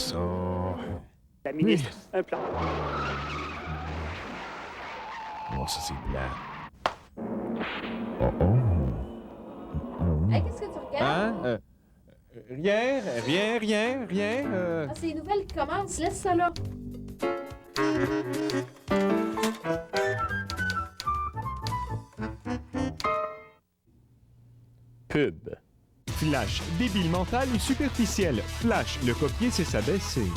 ça. La ministre, un plan. Oh, ça, c'est blanc. Oh, oh. Hey, qu'est-ce que tu regardes? Hein? Rien. Ah, c'est les nouvelles qui commencent, laisse ça là. Pub. Flash, débile mental et superficiel. Flash, le copier, c'est s'abaisser.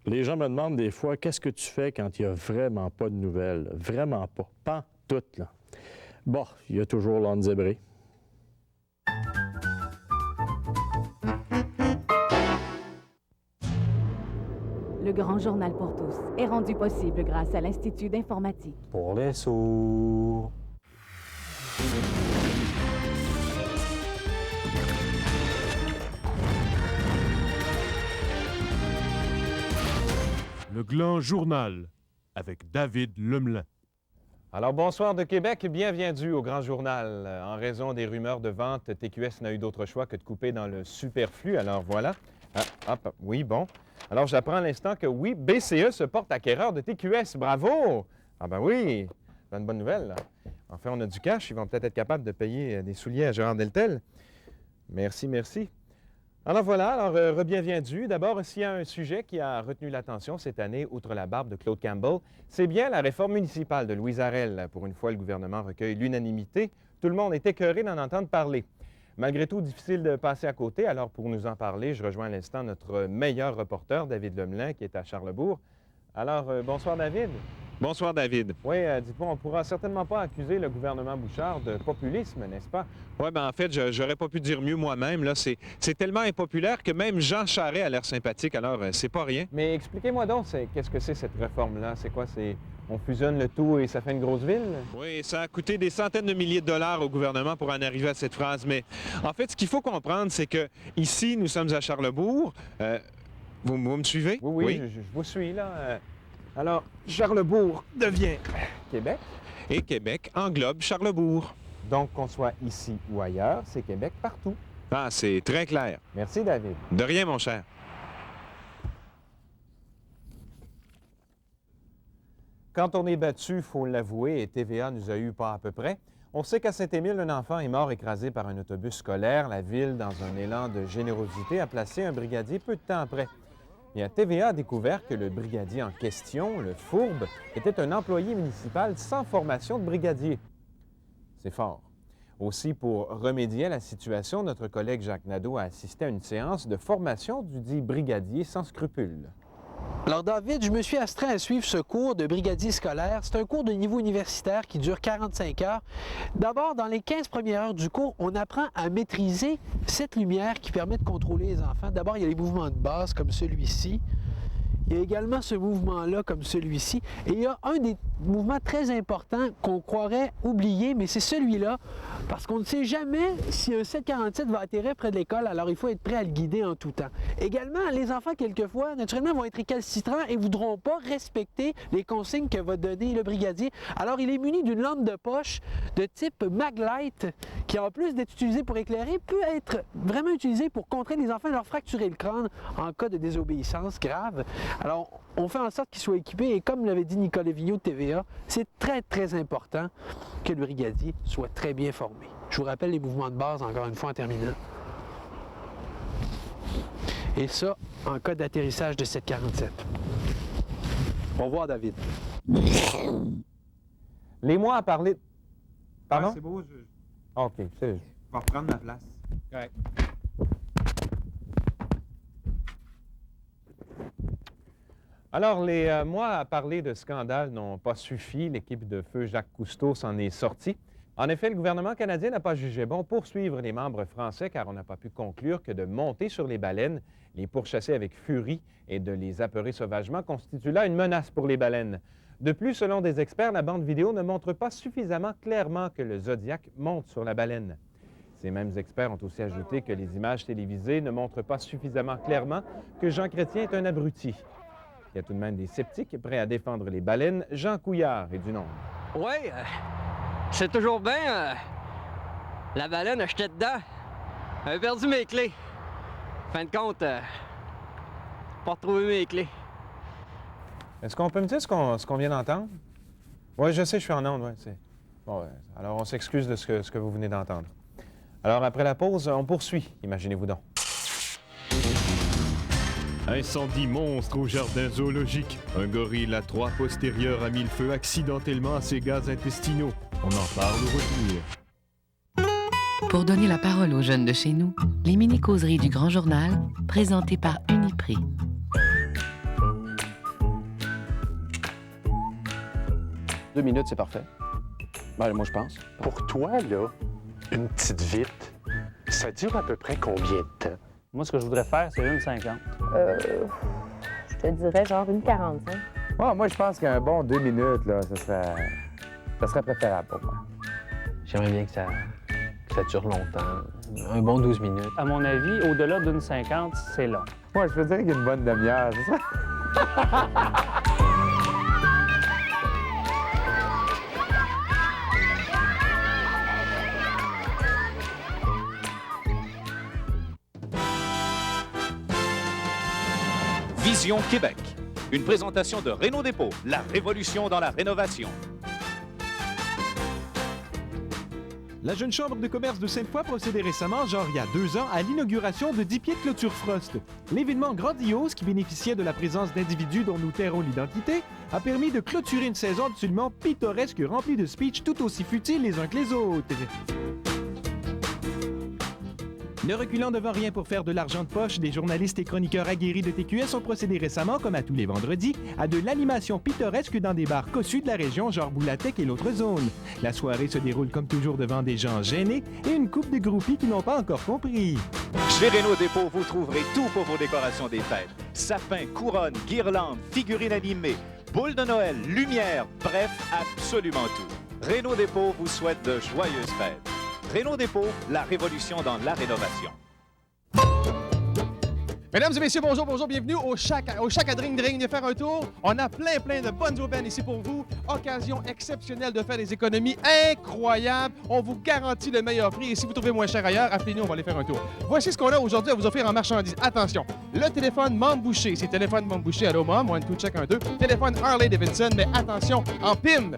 Les gens me demandent des fois, qu'est-ce que tu fais quand il n'y a vraiment pas de nouvelles? Vraiment pas. Pas toutes, là. Bon, il y a toujours l'âne zébré. Le Grand Journal pour tous est rendu possible grâce à l'Institut d'informatique. Pour les sourds. Le Grand Journal avec David Lemelin. Alors, bonsoir de Québec, bienvenue au Grand Journal. En raison des rumeurs de vente, TQS n'a eu d'autre choix que de couper dans le superflu. Alors voilà. Oui, bon. Alors, j'apprends à l'instant que oui, BCE se porte acquéreur de TQS. Bravo! Ah ben oui, c'est une bonne nouvelle, là. Enfin, on a du cash. Ils vont peut-être être capables de payer des souliers à Gérard Deltel. Merci. Alors voilà, re-bienvenue. D'abord, s'il y a un sujet qui a retenu l'attention cette année, outre la barbe de Claude Campbell, c'est bien la réforme municipale de Louise Arel. Pour une fois, le gouvernement recueille l'unanimité. Tout le monde est écœuré d'en entendre parler. Malgré tout, difficile de passer à côté. Alors, pour nous en parler, je rejoins à l'instant notre meilleur reporter, David Lemelin, qui est à Charlebourg. Alors, bonsoir, David. Bonsoir, David. Oui, dites-moi, on ne pourra certainement pas accuser le gouvernement Bouchard de populisme, n'est-ce pas? Oui, bien en fait, j'aurais pas pu dire mieux moi-même. Là, c'est tellement impopulaire que même Jean Charest a l'air sympathique, alors c'est pas rien. Mais expliquez-moi donc, qu'est-ce que c'est cette réforme-là? C'est quoi? On fusionne le tout et ça fait une grosse ville? Oui, ça a coûté des centaines de milliers de dollars au gouvernement pour en arriver à cette phrase. Mais en fait, ce qu'il faut comprendre, c'est que ici, nous sommes à Charlebourg. Vous me suivez? Oui. Je vous suis, là. Alors, Charlebourg devient Québec. Et Québec englobe Charlebourg. Donc, qu'on soit ici ou ailleurs, c'est Québec partout. Ah, c'est très clair. Merci, David. De rien, mon cher. Quand on est battu, il faut l'avouer, et TVA nous a eu pas à peu près, on sait qu'à Saint-Émile, un enfant est mort écrasé par un autobus scolaire. La ville, dans un élan de générosité, a placé un brigadier peu de temps après. Et TVA a découvert que le brigadier en question, le Fourbe, était un employé municipal sans formation de brigadier. C'est fort. Aussi, pour remédier à la situation, notre collègue Jacques Nadeau a assisté à une séance de formation du dit brigadier sans scrupules. Alors David, je me suis astreint à suivre ce cours de brigadier scolaire. C'est un cours de niveau universitaire qui dure 45 heures. D'abord, dans les 15 premières heures du cours, on apprend à maîtriser cette lumière qui permet de contrôler les enfants. D'abord, il y a les mouvements de base comme celui-ci. Il y a également ce mouvement-là comme celui-ci. Et il y a un des mouvements très importants qu'on croirait oublier, mais c'est celui-là, parce qu'on ne sait jamais si un 747 va atterrir près de l'école, alors il faut être prêt à le guider en tout temps. Également, les enfants, quelquefois, naturellement, vont être récalcitrants et ne voudront pas respecter les consignes que va donner le brigadier. Alors, il est muni d'une lampe de poche de type Maglite, qui, en plus d'être utilisée pour éclairer, peut être vraiment utilisée pour contrer les enfants et leur fracturer le crâne en cas de désobéissance grave. Alors, on fait en sorte qu'ils soient équipés et comme l'avait dit Nicolas Vigneault de TVA, c'est très, très important que le brigadier soit très bien formé. Je vous rappelle les mouvements de base encore une fois en terminant. Et ça, en cas d'atterrissage de 747. Au revoir, David. Les mois à parler... Pardon? C'est beau, OK, c'est... je vais reprendre ma place. Correct. Alors, les mois à parler de scandale n'ont pas suffi. L'équipe de feu Jacques Cousteau s'en est sortie. En effet, le gouvernement canadien n'a pas jugé bon poursuivre les membres français car on n'a pas pu conclure que de monter sur les baleines, les pourchasser avec furie et de les apeurer sauvagement constitue là une menace pour les baleines. De plus, selon des experts, la bande vidéo ne montre pas suffisamment clairement que le Zodiac monte sur la baleine. Ces mêmes experts ont aussi ajouté que les images télévisées ne montrent pas suffisamment clairement que Jean Chrétien est un abruti. Il y a tout de même des sceptiques prêts à défendre les baleines. Jean Couillard est du nombre. Oui, c'est toujours bien. La baleine, j'étais dedans. J'avais perdu mes clés. Fin de compte, pas retrouvé mes clés. Est-ce qu'on peut me dire ce qu'on vient d'entendre? Oui, je sais, je suis en onde, oui. Bon, ouais. Alors, on s'excuse de ce que vous venez d'entendre. Alors, après la pause, on poursuit, imaginez-vous donc. Incendie monstre au jardin zoologique. Un gorille à 3 postérieurs a mis le feu accidentellement à ses gaz intestinaux. On en parle au retour. Pour donner la parole aux jeunes de chez nous, les mini-causeries du Grand Journal, présentées par Uniprix. Deux minutes, c'est parfait. Ben, moi, je pense. Pour toi, là, une petite vite, ça dure à peu près combien de temps? Moi, ce que je voudrais faire, c'est 1,50. Je te dirais genre 1,45. Oh, moi, je pense qu'un bon 2 minutes, là, ça serait préférable pour moi. J'aimerais bien que ça dure longtemps. Un bon 12 minutes. À mon avis, au-delà d'une 50, c'est long. Moi, je peux dire qu'une bonne demi-heure, c'est ça? Vision Québec, une présentation de Réno Dépôt, la révolution dans la rénovation. La Jeune Chambre de commerce de Sainte-Foy procédait récemment, genre il y a 2 ans, à l'inauguration de 10 pieds de clôture Frost. L'événement grandiose, qui bénéficiait de la présence d'individus dont nous tairons l'identité, a permis de clôturer une saison absolument pittoresque remplie de speeches tout aussi futiles les uns que les autres. Ne reculant devant rien pour faire de l'argent de poche, des journalistes et chroniqueurs aguerris de TQS ont procédé récemment, comme à tous les vendredis, à de l'animation pittoresque dans des bars cossus de la région, genre Boulatec et l'autre zone. La soirée se déroule comme toujours devant des gens gênés et une couple de groupies qui n'ont pas encore compris. Chez Réno Dépôt, vous trouverez tout pour vos décorations des fêtes. Sapins, couronnes, guirlandes, figurines animées, boules de Noël, lumière, bref, absolument tout. Réno Dépôt vous souhaite de joyeuses fêtes. Réno Dépôt, la révolution dans la rénovation. Mesdames et messieurs, bonjour, bienvenue au Shack à Drink Drink. Venez faire un tour. On a plein de bonnes aubaines ici pour vous. Occasion exceptionnelle de faire des économies incroyables. On vous garantit le meilleur prix. Et si vous trouvez moins cher ailleurs, appelez-nous, on va aller faire un tour. Voici ce qu'on a aujourd'hui à vous offrir en marchandises. Attention, le téléphone Mom Boucher. C'est téléphone Mom Boucher. Allô, Mom, 1, 2, check 1, 2. Téléphone Harley Davidson, mais attention, en prime.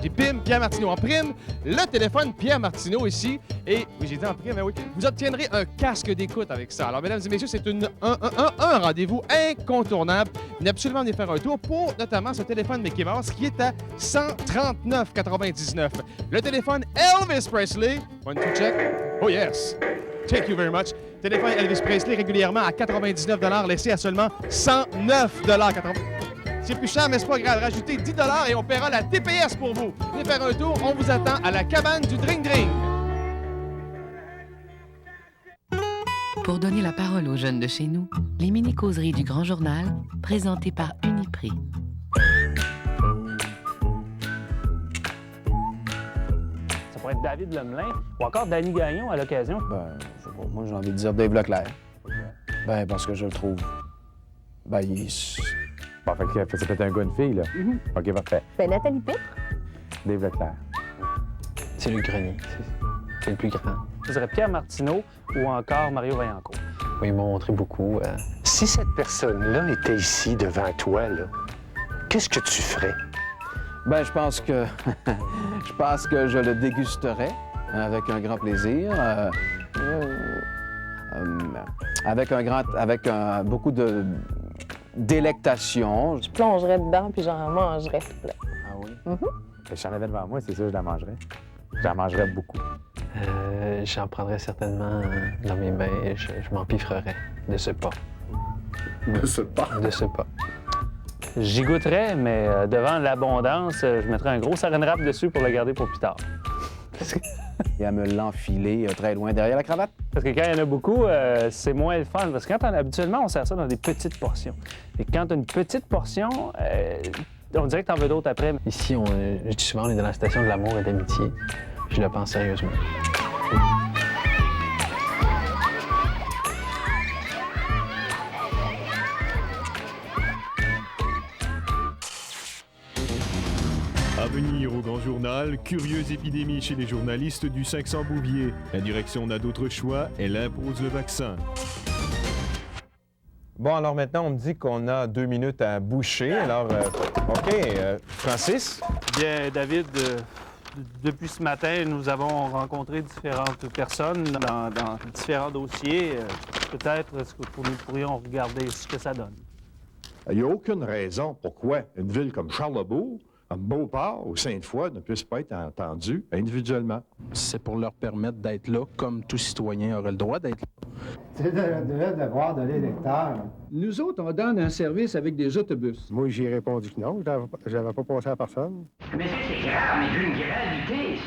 J'ai PIM, Pierre Martineau en prime. Le téléphone Pierre Martineau ici. Et, oui, j'ai dit en prime, mais oui. Vous obtiendrez un casque d'écoute avec ça. Alors, mesdames et messieurs, c'est un rendez-vous incontournable. Venez absolument venir faire un tour pour notamment ce téléphone Mickey Mouse qui est à 139,99. Le téléphone Elvis Presley. 1, 2, check. Oh yes. Thank you very much. Téléphone Elvis Presley régulièrement à 99 $, laissé à seulement 109 $. C'est plus cher, mais c'est pas grave. Rajoutez 10 $ et on paiera la TPS pour vous. Venez faire un tour. On vous attend à la cabane du Drink Drink. Pour donner la parole aux jeunes de chez nous, les mini-causeries du Grand Journal, présentées par Uniprix. Ça pourrait être David Lemelin ou encore Danny Gagnon à l'occasion. Ben, je sais pas, moi, j'ai envie de dire Dave Leclerc. Ben, parce que je le trouve... Ben, il... Bon, fait que c'est peut-être un gars, une fille, là. OK, parfait. Ben, Nathalie Pitre. Dave Leclerc. C'est le grenier. C'est le plus grand. Ce serait Pierre Martineau ou encore Mario Vaillancourt. Oui, ils m'ont montré beaucoup. Si cette personne-là était ici devant toi, là, qu'est-ce que tu ferais? Ben, je pense que je le dégusterais avec un grand plaisir, avec beaucoup de délectation. Je plongerais dedans puis j'en mangerais plein. Ah oui? Si j'en avais devant moi, c'est sûr que je la mangerais. J'en mangerais beaucoup. J'en prendrais certainement dans mes mains et je m'empiffrerais de ce pas. De ce pas? De ce pas. J'y goûterais, mais devant l'abondance, je mettrais un gros saran wrap dessus pour le garder pour plus tard. Et à me l'enfiler très loin derrière la cravate. Parce que quand il y en a beaucoup, c'est moins le fun. Parce que habituellement, on sert ça dans des petites portions. Et quand tu as une petite portion, on dirait que tu en veux d'autres après. Ici, je dis souvent, on est dans la station de l'amour et de l'amitié. Je le pense sérieusement. À venir au Grand Journal, curieuse épidémie chez les journalistes du 500 Bouvier. La direction n'a d'autre choix, elle impose le vaccin. Bon, alors maintenant, on me dit qu'on a 2 minutes à boucher. Alors, OK, Francis? Bien, David, depuis ce matin, nous avons rencontré différentes personnes dans différents dossiers. Peut-être est-ce que nous pourrions regarder ce que ça donne. Il n'y a aucune raison pourquoi une ville comme Charlebourg, comme Beauport ou Sainte-Foy ne puisse pas être entendue individuellement. C'est pour leur permettre d'être là comme tout citoyen aurait le droit d'être là. C'est le devoir de l'électeur. Nous autres, on donne un service avec des autobus. Moi, j'ai répondu que non, j'avais pas pensé à personne. Mais c'est grave, mais d'une gravité,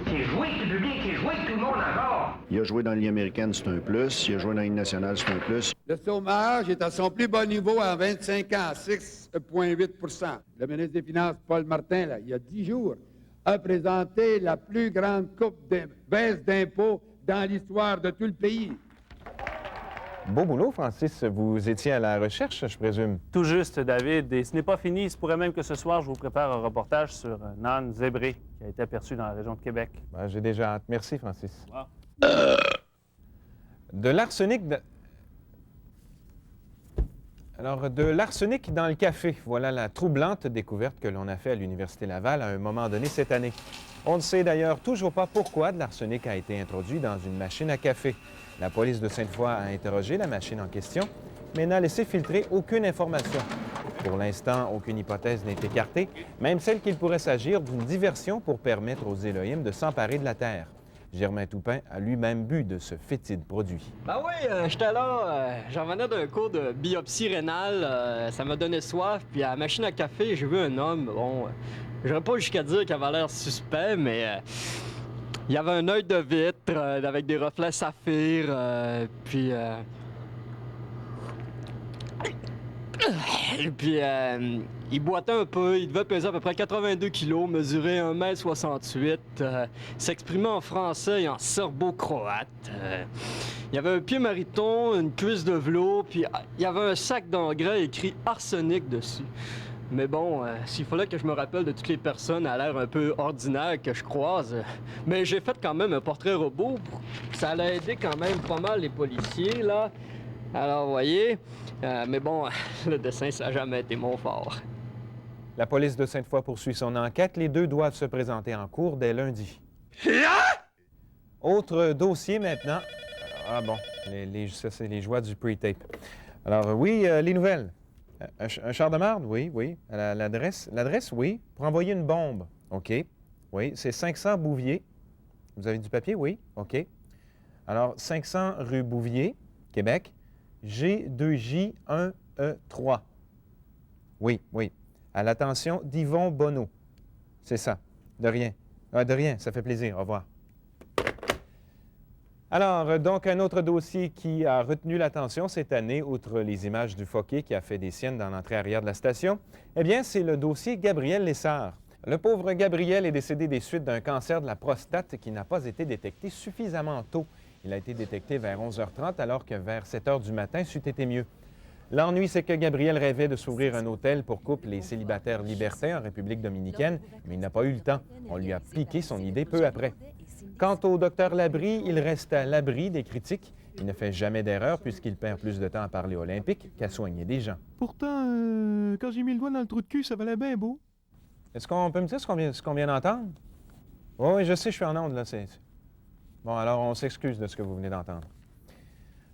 c'est jouer avec le public, c'est jouer avec tout le monde encore. Il a joué dans la Ligue américaine, c'est un plus. Il a joué dans la Ligue nationale, c'est un plus. Le chômage est à son plus bas niveau en 25 ans, 6,8 Le ministre des Finances, Paul Martin, là, il y a 10 jours, a présenté la plus grande coupe de baisse d'impôts dans l'histoire de tout le pays. Beau boulot, Francis. Vous étiez à la recherche, je présume. Tout juste, David. Et ce n'est pas fini. Il se pourrait même que ce soir, je vous prépare un reportage sur Nan Zébré, qui a été aperçu dans la région de Québec. Ben, j'ai déjà hâte. Merci, Francis. De l'arsenic... Alors, de l'arsenic dans le café. Voilà la troublante découverte que l'on a faite à l'Université Laval à un moment donné cette année. On ne sait d'ailleurs toujours pas pourquoi de l'arsenic a été introduit dans une machine à café. La police de Sainte-Foy a interrogé la machine en question, mais n'a laissé filtrer aucune information. Pour l'instant, aucune hypothèse n'est écartée, même celle qu'il pourrait s'agir d'une diversion pour permettre aux Élohim de s'emparer de la terre. Germain Toupin a lui-même bu de ce fétide produit. Ben oui, j'étais là, j'en revenais d'un cours de biopsie rénale, ça m'a donné soif, puis à la machine à café, j'ai vu un homme, bon, j'aurais pas jusqu'à dire qu'il avait l'air suspect, mais il y avait un œil de vitre avec des reflets saphir, puis il boitait un peu, il devait peser à peu près 82 kilos, mesurer 1,68 m, s'exprimait en français et en serbo-croate. Il y avait un pied mariton, une cuisse de velours, puis il y avait un sac d'engrais écrit arsenic dessus. Mais bon, s'il fallait que je me rappelle de toutes les personnes à l'air un peu ordinaires que je croise, mais j'ai fait quand même un portrait robot. Ça allait aider quand même pas mal les policiers, là. Alors, vous voyez, mais bon, le dessin, ça n'a jamais été mon fort. La police de Sainte-Foy poursuit son enquête. Les deux doivent se présenter en cours dès lundi. Autre dossier maintenant. Ah bon, ça, c'est les joies du pre-tape. Alors, oui, les nouvelles. Un char de marde? Oui, oui. L'adresse? L'adresse, oui. Pour envoyer une bombe. OK. Oui, c'est 500 Bouvier. Vous avez du papier? Oui. OK. Alors, 500 rue Bouvier, Québec. G2J1E3. Oui, oui. À l'attention d'Yvon Bonneau. C'est ça. De rien. De rien, ça fait plaisir. Au revoir. Alors, donc, un autre dossier qui a retenu l'attention cette année, outre les images du Fokker qui a fait des siennes dans l'entrée arrière de la station, eh bien, c'est le dossier Gabriel Lessard. Le pauvre Gabriel est décédé des suites d'un cancer de la prostate qui n'a pas été détecté suffisamment tôt. Il a été détecté vers 11h30 alors que vers 7h du matin, c'eût été mieux. L'ennui, c'est que Gabriel rêvait de s'ouvrir un hôtel pour couples et célibataires libertins en République dominicaine, mais il n'a pas eu le temps. On lui a piqué son idée peu après. Quant au docteur Labrie, il reste à l'abri des critiques. Il ne fait jamais d'erreur puisqu'il perd plus de temps à parler olympique qu'à soigner des gens. Pourtant, quand j'ai mis le doigt dans le trou de cul, ça valait bien beau. Est-ce qu'on peut me dire ce qu'on vient d'entendre? Oui, je sais, je suis en onde, là. Bon, alors on s'excuse de ce que vous venez d'entendre.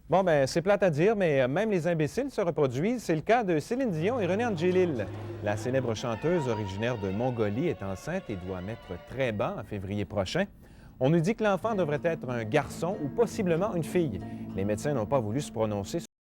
Bon, ben c'est plate à dire, mais même les imbéciles se reproduisent. C'est le cas de Céline Dion et René Angélil. La célèbre chanteuse originaire de Mongolie est enceinte et doit mettre très bas en février prochain. On nous dit que l'enfant devrait être un garçon ou possiblement une fille. Les médecins n'ont pas voulu se prononcer sur